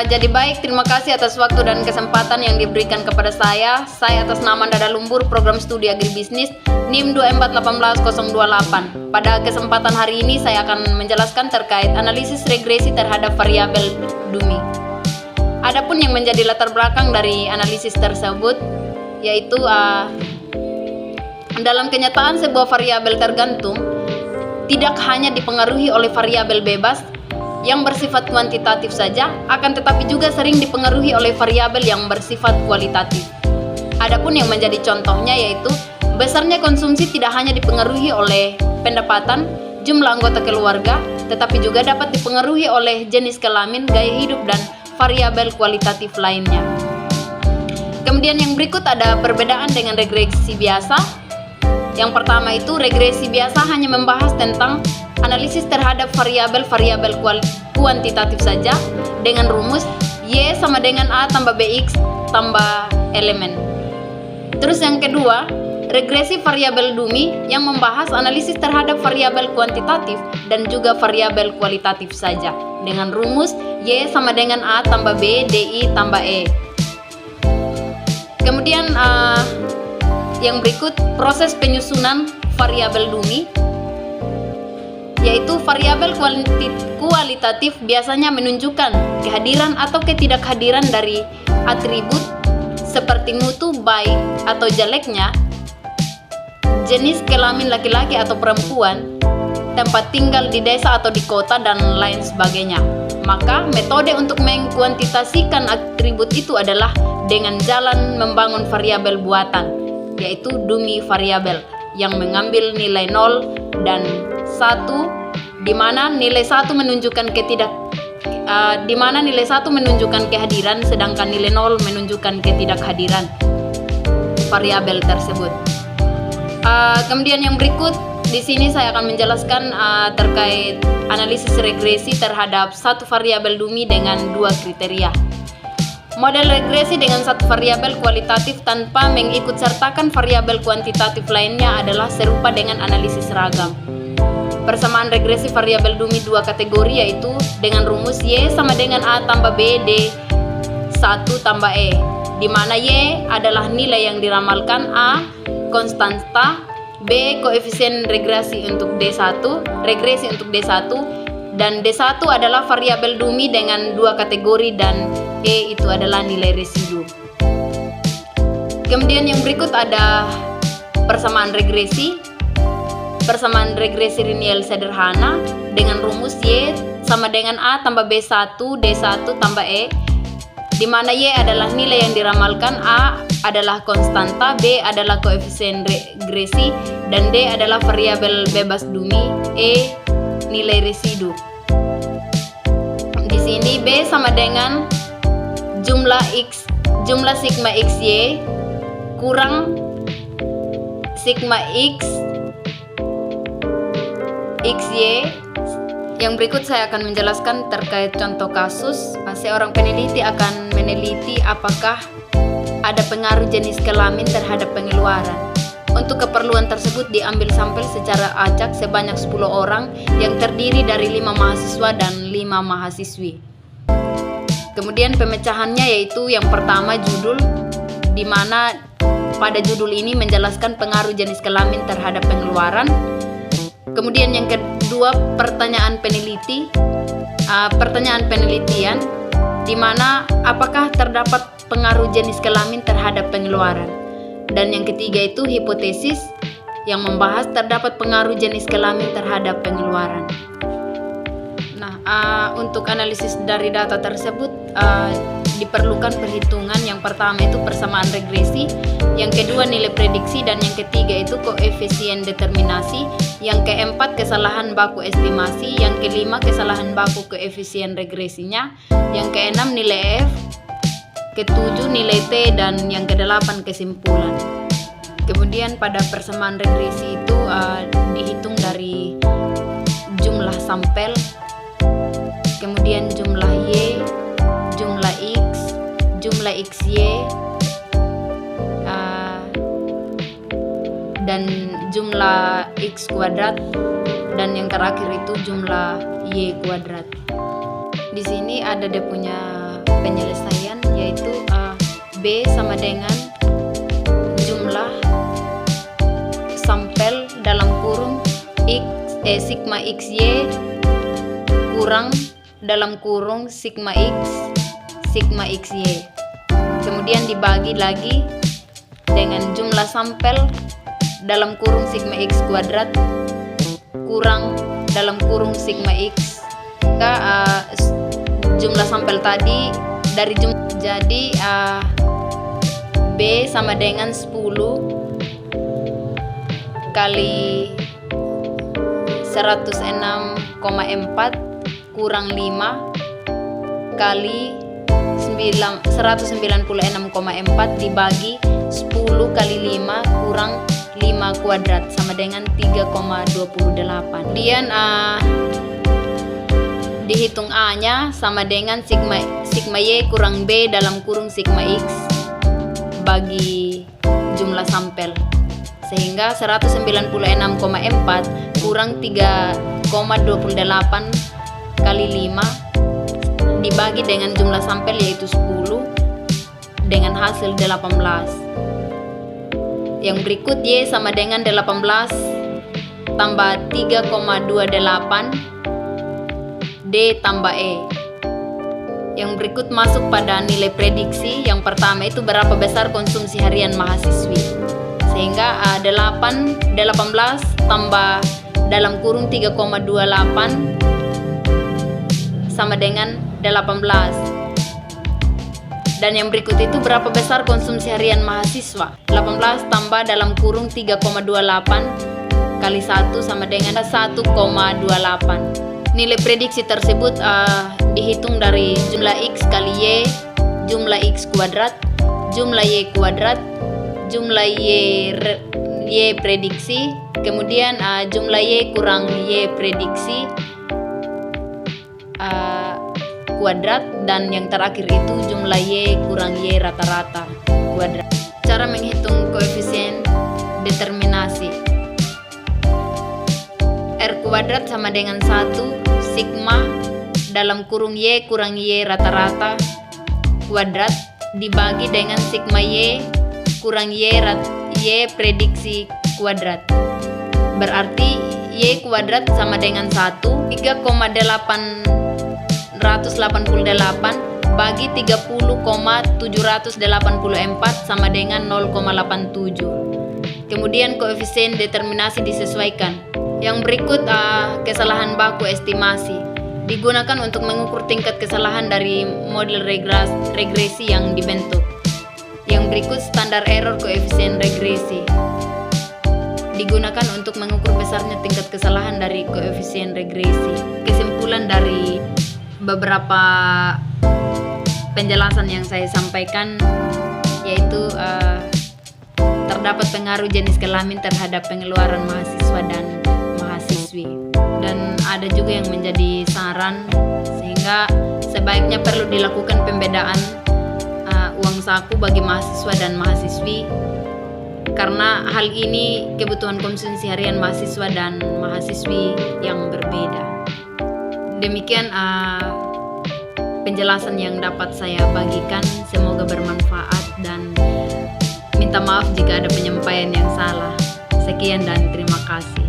Jadi baik, terima kasih atas waktu dan kesempatan yang diberikan kepada saya. Saya atas nama Dada Lumbur, Program Studi Agribisnis, NIM 2418028. Pada kesempatan hari ini saya akan menjelaskan terkait analisis regresi terhadap variabel DUMI. Adapun yang menjadi latar belakang dari analisis tersebut, yaitu dalam kenyataan sebuah variabel tergantung tidak hanya dipengaruhi oleh variabel bebas yang bersifat kuantitatif saja, akan tetapi juga sering dipengaruhi oleh variabel yang bersifat kualitatif. Adapun yang menjadi contohnya yaitu besarnya konsumsi tidak hanya dipengaruhi oleh pendapatan, jumlah anggota keluarga, tetapi juga dapat dipengaruhi oleh jenis kelamin, gaya hidup, dan variabel kualitatif lainnya. Kemudian yang berikut ada perbedaan dengan regresi biasa. Yang pertama itu regresi biasa hanya membahas tentang analisis terhadap variabel-variabel kuantitatif saja dengan rumus Y sama dengan A tambah BX tambah elemen. Terus yang kedua, regresi variabel DUMI yang membahas analisis terhadap variabel kuantitatif dan juga variabel kualitatif saja dengan rumus Y sama dengan A tambah B DI tambah E. Kemudian yang berikut proses penyusunan variabel DUMI, yaitu variabel kualitatif biasanya menunjukkan kehadiran atau ketidakhadiran dari atribut seperti mutu baik atau jeleknya, jenis kelamin laki-laki atau perempuan, tempat tinggal di desa atau di kota, dan lain sebagainya. Maka metode untuk mengkuantitasikan atribut itu adalah dengan jalan membangun variabel buatan, yaitu DUMI variabel yang mengambil nilai 0 dan 1, di mana nilai 1 menunjukkan kehadiran sedangkan nilai 0 menunjukkan ketidakhadiran variabel tersebut. Kemudian yang berikut di sini saya akan menjelaskan terkait analisis regresi terhadap satu variabel DUMI dengan dua kriteria. Model regresi dengan satu variabel kualitatif tanpa mengikut sertakan variabel kuantitatif lainnya adalah serupa dengan analisis ragam. Persamaan regresi variabel DUMI dua kategori yaitu dengan rumus Y sama dengan A tambah B D1 tambah E, di mana Y adalah nilai yang diramalkan, A konstanta, B koefisien regresi untuk D1, dan D1 adalah variabel DUMI dengan dua kategori dan E itu adalah nilai residu. Kemudian yang berikut ada persamaan regresi lineal sederhana dengan rumus Y sama dengan A tambah B1 D1 tambah E, di mana Y adalah nilai yang diramalkan, A adalah konstanta, B adalah koefisien regresi, dan D adalah variabel bebas DUMI, E nilai residu. Di sini B sama dengan jumlah sigma XY kurang sigma XY. Yang berikut saya akan menjelaskan terkait contoh kasus. Seorang peneliti akan meneliti apakah ada pengaruh jenis kelamin terhadap pengeluaran. Untuk keperluan tersebut diambil sampel secara acak sebanyak 10 orang yang terdiri dari 5 mahasiswa dan 5 mahasiswi. Kemudian pemecahannya yaitu yang pertama judul, di mana pada judul ini menjelaskan pengaruh jenis kelamin terhadap pengeluaran. Kemudian yang kedua pertanyaan penelitian, di mana apakah terdapat pengaruh jenis kelamin terhadap pengeluaran. Dan yang ketiga itu hipotesis yang membahas terdapat pengaruh jenis kelamin terhadap pengeluaran. Untuk analisis dari data tersebut diperlukan perhitungan. Yang pertama itu persamaan regresi, yang kedua nilai prediksi, dan yang ketiga itu koefisien determinasi, yang keempat kesalahan baku estimasi, yang kelima kesalahan baku koefisien regresinya, yang keenam nilai F, ketujuh nilai T, dan yang kedelapan kesimpulan. Kemudian pada persamaan regresi itu dihitung dari jumlah sampel, kemudian jumlah Y, jumlah X, jumlah XY, dan jumlah X kuadrat, dan yang terakhir itu jumlah Y kuadrat. Di sini ada dia punya penyelesaian, yaitu B sama dengan jumlah sampel dalam kurung sigma xy kurang dalam kurung sigma xy, kemudian dibagi lagi dengan jumlah sampel dalam kurung sigma x kuadrat kurang dalam kurung sigma x. Jumlah sampel tadi dari jadi B sama dengan 10 kali 106,4 kurang 5 kali 196,4 dibagi 10 kali 5 kurang 5 kuadrat sama dengan 3,28. Kemudian dihitung A-nya sama dengan sigma Y kurang B dalam kurung sigma X bagi jumlah sampel, sehingga 196,4 kurang 3,28 kali 5 dibagi dengan jumlah sampel yaitu 10 dengan hasil 18. Yang berikut Y sama dengan 18 tambah 3,28 D tambah E. Yang berikut masuk pada nilai prediksi. Yang pertama itu berapa besar konsumsi harian mahasiswi, sehingga 18 tambah dalam kurung 3,28 sama dengan 18. Dan yang berikut itu berapa besar konsumsi harian mahasiswa. 18 tambah dalam kurung 3,28 kali 1 sama dengan 1,28. Nilai prediksi tersebut dihitung dari jumlah X kali Y, jumlah X kuadrat, jumlah Y kuadrat, jumlah Y prediksi, kemudian jumlah Y kurang Y prediksi kuadrat, dan yang terakhir itu jumlah Y kurang Y rata-rata kuadrat. Cara menghitung koefisien determinasi. R kuadrat sama dengan 1 sigma dalam kurung Y kurang Y rata-rata kuadrat dibagi dengan sigma Y kurang Y prediksi kuadrat. Berarti Y kuadrat sama dengan 1 3,888 bagi 30,784 sama dengan 0,87. Kemudian koefisien determinasi disesuaikan. Yang berikut kesalahan baku estimasi digunakan untuk mengukur tingkat kesalahan dari model regresi yang dibentuk. Yang berikut standar error koefisien regresi digunakan untuk mengukur besarnya tingkat kesalahan dari koefisien regresi. Kesimpulan dari beberapa penjelasan yang saya sampaikan yaitu terdapat pengaruh jenis kelamin terhadap pengeluaran mahasiswa dan mahasiswi, dan ada juga yang menjadi saran, sehingga sebaiknya perlu dilakukan pembedaan uang saku bagi mahasiswa dan mahasiswi, karena hal ini kebutuhan konsumsi harian mahasiswa dan mahasiswi yang berbeda. Demikian penjelasan yang dapat saya bagikan, semoga bermanfaat dan minta maaf jika ada penyampaian yang salah. Sekian dan terima kasih.